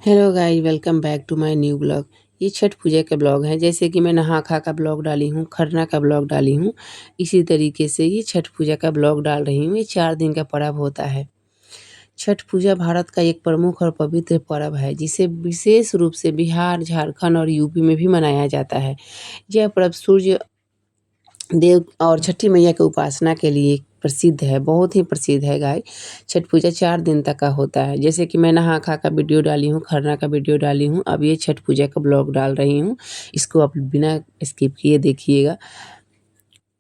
Hello guys, welcome back to my new blog. ये छठ पूजा का blog है। जैसे कि मैं नहा खा का ब्लॉग डाली हूँ, खरना का ब्लॉग डाली हूँ, इसी तरीके से ये छठ पूजा का ब्लॉग डाल रही हूँ। ये 4 दिन का पर्व होता है। छठ पूजा भारत का एक प्रमुख और पवित्र पर्व है, जिसे विशेष रूप से बिहार, झारखंड और यूपी में भी मनाया जाता है। यह पर्व सूर्य देव और छठी मैया की उपासना के लिए प्रसिद्ध है, बहुत ही प्रसिद्ध है गाइस। छठ पूजा 4 दिन तक का होता है। जैसे कि मैं नहा खा का वीडियो डाली हूँ, खरना का वीडियो डाली हूँ, अब ये छठ पूजा का ब्लॉग डाल रही हूँ। इसको आप बिना स्किप किए देखिएगा।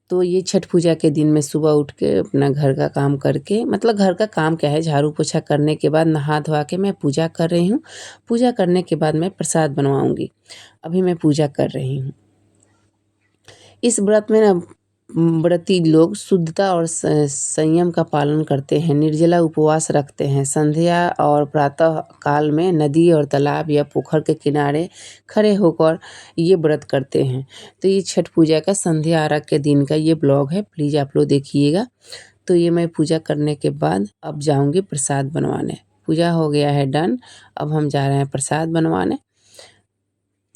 तो ये छठ पूजा के दिन मैं सुबह उठ के अपना घर का काम करके, मतलब घर का काम क्या है, झाड़ू पोछा करने के बाद नहा धोवा के मैं पूजा कर रही हूँ। पूजा करने के बाद मैं प्रसाद बनवाऊँगी। अभी मैं पूजा कर रही हूँ। इस व्रत में ना व्रती लोग शुद्धता और संयम का पालन करते हैं, निर्जला उपवास रखते हैं। संध्या और प्रातः काल में नदी और तालाब या पोखर के किनारे खड़े होकर ये व्रत करते हैं। तो ये छठ पूजा का संध्या आरग के दिन का ये ब्लॉग है, प्लीज़ आप लोग देखिएगा। तो ये मैं पूजा करने के बाद अब जाऊँगी प्रसाद बनवाने। पूजा हो गया है डन, अब हम जा रहे हैं प्रसाद बनवाने।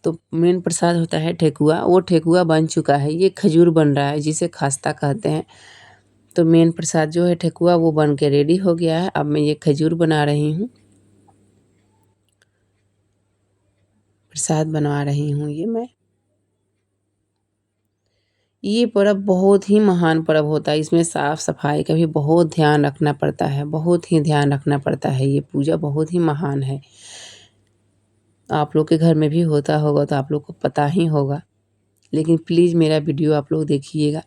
तो मेन प्रसाद होता है ठेकुआ, वो ठेकुआ बन चुका है। ये खजूर बन रहा है, जिसे खस्ता कहते हैं। तो मेन प्रसाद जो है ठेकुआ, वो बन के रेडी हो गया है। अब मैं ये खजूर बना रही हूँ, प्रसाद बनवा रही हूँ ये पर्व बहुत ही महान पर्व होता है। इसमें साफ सफाई का भी बहुत ध्यान रखना पड़ता है, बहुत ही ध्यान रखना पड़ता है। ये पूजा बहुत ही महान है। आप लोग के घर में भी होता होगा तो आप लोग को पता ही होगा, लेकिन प्लीज़ मेरा वीडियो आप लोग देखिएगा।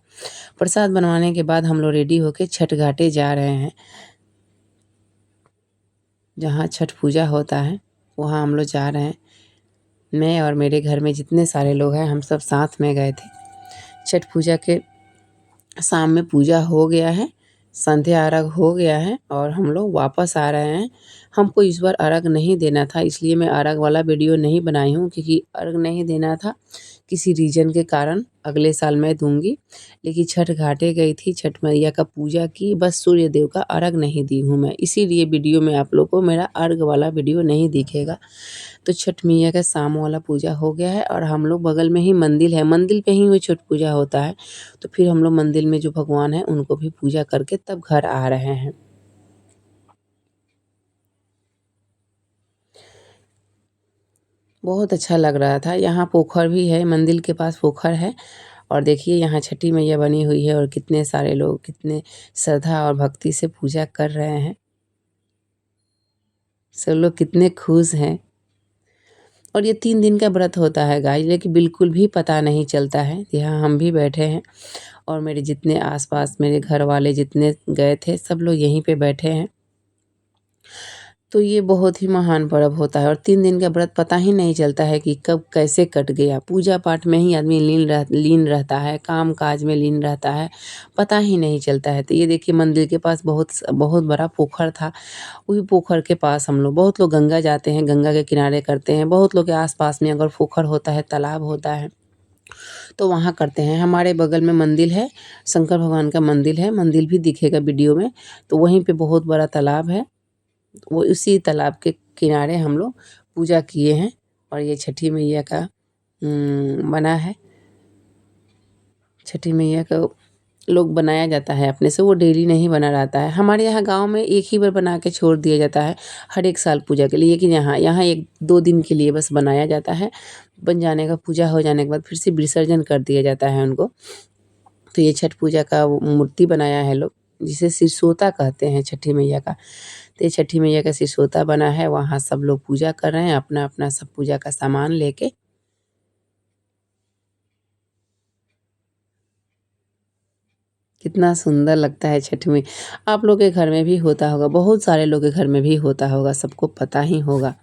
प्रसाद बनवाने के बाद हम लोग रेडी होके छठ घाटे जा रहे हैं। जहाँ छठ पूजा होता है वहाँ हम लोग जा रहे हैं। मैं और मेरे घर में जितने सारे लोग हैं, हम सब साथ में गए थे। छठ पूजा के शाम में पूजा हो गया है, संध्या अर्घ हो गया है और हम लोग वापस आ रहे हैं। हमको इस बार अर्घ नहीं देना था, इसलिए मैं अर्घ वाला वीडियो नहीं बनाई हूँ, क्योंकि अर्घ नहीं देना था किसी रीज़न के कारण। अगले साल मैं दूँगी। लेकिन छठ घाटे गई थी, छठ मैया का पूजा की, बस सूर्य देव का अर्घ नहीं दी हूँ मैं। इसीलिए वीडियो में आप लोग को मेरा अर्घ वाला वीडियो नहीं दिखेगा। तो छठ मैया का शाम वाला पूजा हो गया है और हम लोग बगल में ही मंदिर है, मंदिर पे ही वो छठ पूजा होता है। तो फिर हम लोग मंदिर में जो भगवान हैं उनको भी पूजा करके तब घर आ रहे हैं। बहुत अच्छा लग रहा था। यहाँ पोखर भी है, मंदिर के पास पोखर है। और देखिए यहाँ छठी मैया बनी हुई है और कितने सारे लोग कितने श्रद्धा और भक्ति से पूजा कर रहे हैं। सब लोग कितने खुश हैं। और ये 3 दिन का व्रत होता है गाइस, लेकिन बिल्कुल भी पता नहीं चलता है। यहाँ हम भी बैठे हैं और मेरे जितने आस-पास मेरे घर वाले जितने गए थे, सब लोग यहीं पे बैठे हैं। तो ये बहुत ही महान पर्व होता है और 3 दिन का व्रत पता ही नहीं चलता है कि कब कैसे कट गया। पूजा पाठ में ही आदमी लीन रहता है, काम-काज में लीन रहता है, पता ही नहीं चलता है। तो ये देखिए मंदिर के पास बहुत बड़ा पोखर था। वही पोखर के पास हम लोग, बहुत लोग गंगा जाते हैं, गंगा के किनारे करते हैं। बहुत लोग के आस-पास में अगर पोखर होता है, तालाब होता है, तो वहाँ करते हैं। हमारे बगल में मंदिर है, शंकर भगवान का मंदिर है, मंदिर भी दिखेगा वीडियो में। तो वहीं पे बहुत बड़ा तालाब है, वो उसी तालाब के किनारे हम लोग पूजा किए हैं। और ये छठी मैया का बना है। छठी मैया का लोग बनाया जाता है अपने से, वो डेली नहीं बना रहता है। हमारे यहाँ गाँव में एक ही बार बना के छोड़ दिया जाता है हर एक साल पूजा के लिए, लेकिन यहाँ 1-2 दिन के लिए बस बनाया जाता है। बन जाने का, पूजा हो जाने के बाद फिर से विसर्जन कर दिया जाता है उनको। तो ये छठ पूजा का वो मूर्ति बनाया है लोग, जिसे सिरसोता कहते हैं छठी मैया का। तो ये छठी मैया का सिरसोता बना है, वहाँ सब लोग पूजा कर रहे हैं अपना-अपना सब पूजा का सामान लेके। कितना सुंदर लगता है छठ में। आप लोग के घर में भी होता होगा, बहुत सारे लोग के घर में भी होता होगा, सबको पता ही होगा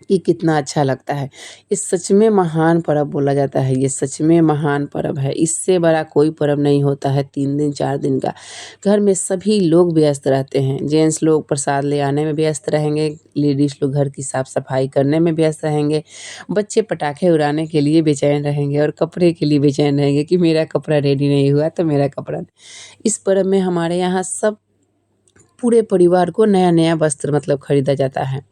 कि कितना अच्छा लगता है। ये सच में महान पर्व बोला जाता है, ये सच में महान पर्व है। इससे बड़ा कोई पर्व नहीं होता है 3 दिन 4 दिन का। घर में सभी लोग व्यस्त रहते हैं। जेंट्स लोग प्रसाद ले आने में व्यस्त रहेंगे, लेडीज़ लोग घर की साफ-सफाई करने में व्यस्त रहेंगे, बच्चे पटाखे उड़ाने के लिए बेचैन रहेंगे और कपड़े के लिए बेचैन रहेंगे कि मेरा कपड़ा रेडी नहीं हुआ तो मेरा कपड़ा। इस पर्व में हमारे यहाँ सब पूरे परिवार को नया-नया वस्त्र मतलब खरीदा जाता है।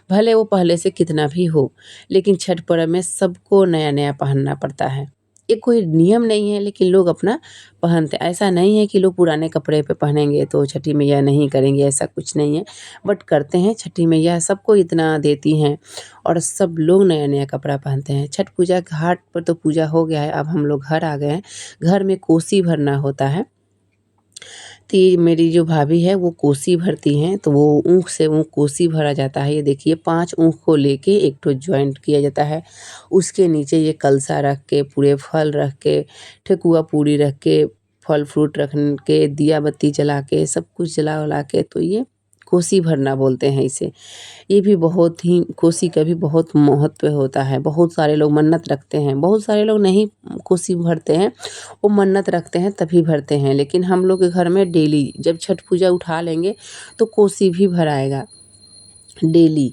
भले वो पहले से कितना भी हो, लेकिन छठ पर्व में सबको नया-नया पहनना पड़ता है। ये कोई नियम नहीं है, लेकिन लोग अपना पहनते हैं। ऐसा नहीं है कि लोग पुराने कपड़े पे पहनेंगे तो छठी मैया नहीं करेंगे, ऐसा कुछ नहीं है। बट करते हैं, छठी मैया सबको इतना देती हैं और सब लोग नया-नया कपड़ा पहनते हैं। छठ पूजा घाट पर तो पूजा हो गया है, अब हम लोग घर आ गए हैं। घर में कोसी भरना होता है। तो ये मेरी जो भाभी है वो कोसी भरती हैं, तो वो ऊख से वो कोसी भरा जाता है। ये देखिए 5 ऊख को लेके एक ठो जॉइंट किया जाता है। उसके नीचे ये कलसा रख के, पूरे फल रख के, ठेकुआ पूड़ी रख के, फल फ्रूट रख के, दिया बत्ती जला के, सब कुछ जला वला के, तो ये कोसी भरना बोलते हैं इसे। ये भी बहुत ही, कोसी का भी बहुत महत्व होता है। बहुत सारे लोग मन्नत रखते हैं, बहुत सारे लोग नहीं कोसी भरते हैं, वो मन्नत रखते हैं तभी भरते हैं। लेकिन हम लोग के घर में डेली जब छठ पूजा उठा लेंगे तो कोसी भी भराएगा डेली।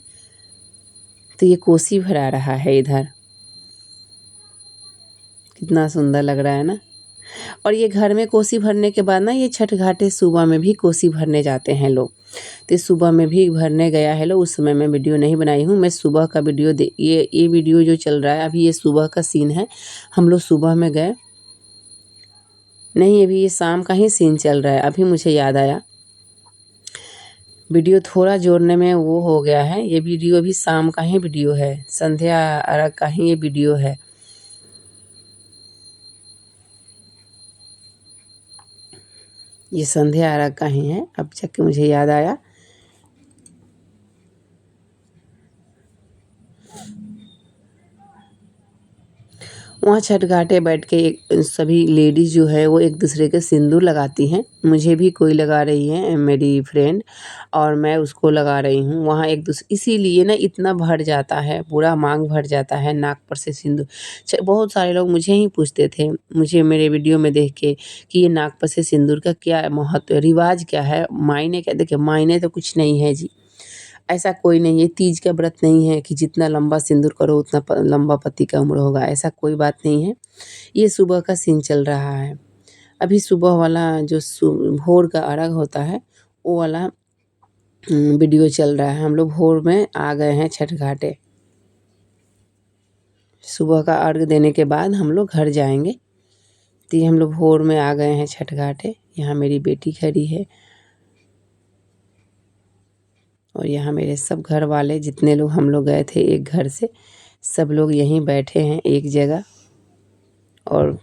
तो ये कोसी भरा रहा है इधर, कितना सुंदर लग रहा है ना। और ये घर में कोसी भरने के बाद ना ये छठ घाटे सुबह में भी कोसी भरने जाते हैं लोग। तो सुबह में भी भरने गया है लोग, उस समय मैं वीडियो नहीं बनाई हूँ। मैं सुबह का वीडियो ये वीडियो जो चल रहा है अभी, ये सुबह का सीन है। हम लोग सुबह में गए नहीं, अभी ये शाम का ही सीन चल रहा है। अभी मुझे याद आया, वीडियो थोड़ा जोड़ने में वो हो गया है। ये वीडियो अभी शाम का ही वीडियो है, संध्या अर्घ का ही ये वीडियो है। ये संध्या अर्घ का ही है, अब जाके मुझे याद आया। वहाँ छठ घाटे बैठ के सभी लेडीज़ जो है वो एक दूसरे के सिंदूर लगाती हैं। मुझे भी कोई लगा रही है, मेरी फ्रेंड, और मैं उसको लगा रही हूँ। वहाँ एक दूसरे, इसीलिए ना इतना भर जाता है, पूरा मांग भर जाता है नाक पर से सिंदूर। बहुत सारे लोग मुझे ही पूछते थे, मुझे मेरे वीडियो में देख के, कि ये नाक पर से सिंदूर का क्या महत्व है, रिवाज क्या है, मायने क्या। देखिए मायने तो कुछ नहीं है जी, ऐसा कोई नहीं है। तीज का व्रत नहीं है कि जितना लंबा सिंदूर करो उतना लंबा पति का उम्र होगा, ऐसा कोई बात नहीं है। ये सुबह का सीन चल रहा है। अभी सुबह वाला जो भोर का अर्घ होता है वो वाला वीडियो चल रहा है। हम लोग भोर में आ गए हैं छठ घाटे। सुबह का अर्घ देने के बाद हम लोग घर जाएंगे। तो ये हम लोग भोर में आ गए हैं छठ घाटे। यहाँ मेरी बेटी खड़ी है और यहाँ मेरे सब घर वाले, जितने लोग हम लोग गए थे एक घर से, सब लोग यहीं बैठे हैं एक जगह और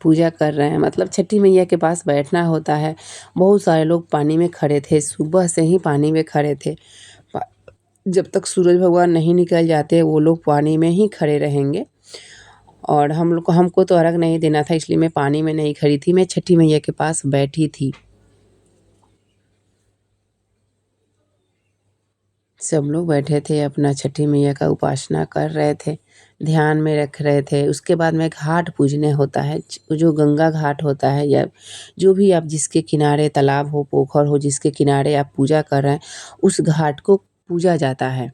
पूजा कर रहे हैं। मतलब छठी मैया के पास बैठना होता है। बहुत सारे लोग पानी में खड़े थे, सुबह से ही पानी में खड़े थे। जब तक सूरज भगवान नहीं निकल जाते वो लोग पानी में ही खड़े रहेंगे। और हमको तो अर्घ नहीं देना था, इसलिए मैं पानी में नहीं खड़ी थी, मैं छठी मैया के पास बैठी थी। सब लोग बैठे थे, अपना छठी मैया का उपासना कर रहे थे, ध्यान में रख रहे थे। उसके बाद में घाट पूजने होता है, जो गंगा घाट होता है या जो भी आप जिसके किनारे तालाब हो, पोखर हो, जिसके किनारे आप पूजा कर रहे हैं, उस घाट को पूजा जाता है।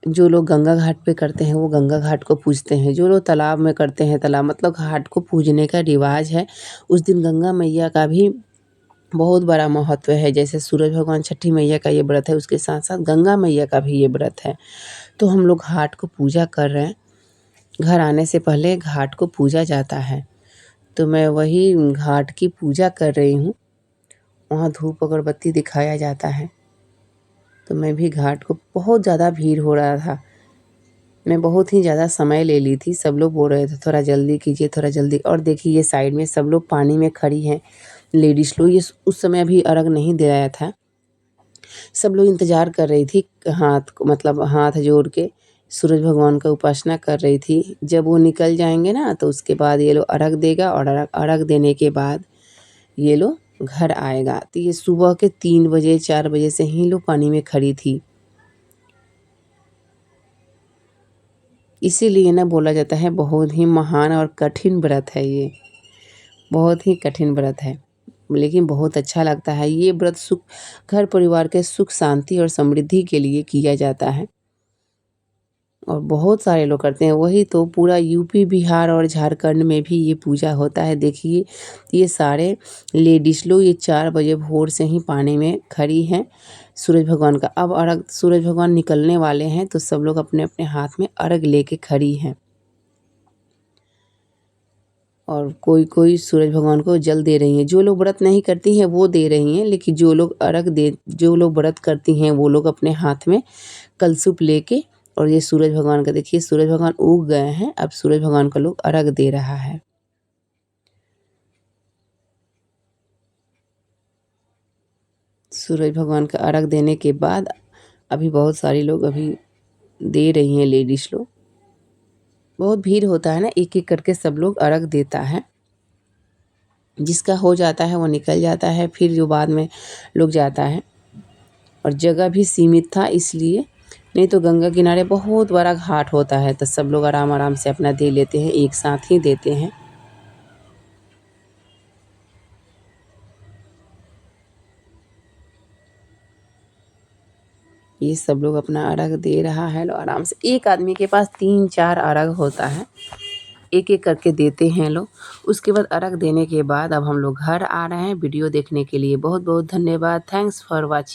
जो लोग गंगा घाट पे करते हैं वो गंगा घाट को पूजते हैं, जो लोग तालाब में करते हैं तालाब, मतलब घाट को पूजने का रिवाज है। उस दिन गंगा मैया का भी बहुत बड़ा महत्व है। जैसे सूरज भगवान, छठी मैया का ये व्रत है, उसके साथ साथ गंगा मैया का भी ये व्रत है। तो हम लोग घाट को पूजा कर रहे हैं। घर आने से पहले घाट को पूजा जाता है, तो मैं वही घाट की पूजा कर रही हूँ। वहाँ धूप अगरबत्ती दिखाया जाता है, तो मैं भी घाट को, बहुत ज़्यादा भीड़ हो रहा था, मैं बहुत ही ज़्यादा समय ले ली थी। सब लोग बोल रहे थे थोड़ा जल्दी कीजिए, थोड़ा जल्दी। और देखिए ये साइड में सब लोग पानी में खड़ी हैं, लेडीज़ लोग। ये उस समय अभी अर्घ नहीं दे रहा था, सब लोग इंतज़ार कर रही थी, मतलब हाथ जोड़ के सूरज भगवान का उपासना कर रही थी। जब वो निकल जाएंगे ना तो उसके बाद ये लोग अर्घ देगा, और अर्घ देने के बाद ये लोग घर आएगा। तो ये सुबह के 3 बजे 4 बजे से ही लोग पानी में खड़ी थी। इसीलिए ना बोला जाता है बहुत ही महान और कठिन व्रत है ये, बहुत ही कठिन व्रत है, लेकिन बहुत अच्छा लगता है। ये व्रत घर परिवार के सुख शांति और समृद्धि के लिए किया जाता है। और बहुत सारे लोग करते हैं। वही तो पूरा यूपी, बिहार और झारखंड में भी ये पूजा होता है। देखिए ये सारे लेडीज़ लोग ये 4 बजे भोर से ही पानी में खड़ी हैं सूरज भगवान का। अब अर्घ सूरज भगवान निकलने वाले हैं तो सब लोग अपने-अपने हाथ में अर्घ लेके खड़ी हैं। और कोई-कोई सूरज भगवान को जल दे रही हैं। जो लोग व्रत नहीं करती हैं वो दे रही हैं, लेकिन जो लोग व्रत करती हैं वो लोग अपने हाथ में कलशुप लेके और ये सूरज भगवान का देखिए सूरज भगवान उग गए हैं। अब सूरज भगवान का लोग अर्घ दे रहा है। सूरज भगवान का अर्घ देने के बाद अभी बहुत सारी लोग अभी दे रही हैं लेडीज़ लोग। बहुत भीड़ होता है ना, एक-एक करके सब लोग अर्घ देता है। जिसका हो जाता है वो निकल जाता है, फिर जो बाद में लोग जाता है। और जगह भी सीमित था इसलिए, नहीं तो गंगा किनारे बहुत बड़ा घाट होता है तो सब लोग आराम-आराम से अपना दे लेते हैं, एक साथ ही देते हैं। ये सब लोग अपना अर्घ दे रहा है लो आराम से। एक आदमी के पास 3-4 अर्घ होता है, एक-एक करके देते हैं लोग। उसके बाद अर्घ देने के बाद अब हम लोग घर आ रहे हैं। वीडियो देखने के लिए बहुत-बहुत धन्यवाद। Thanks for watching.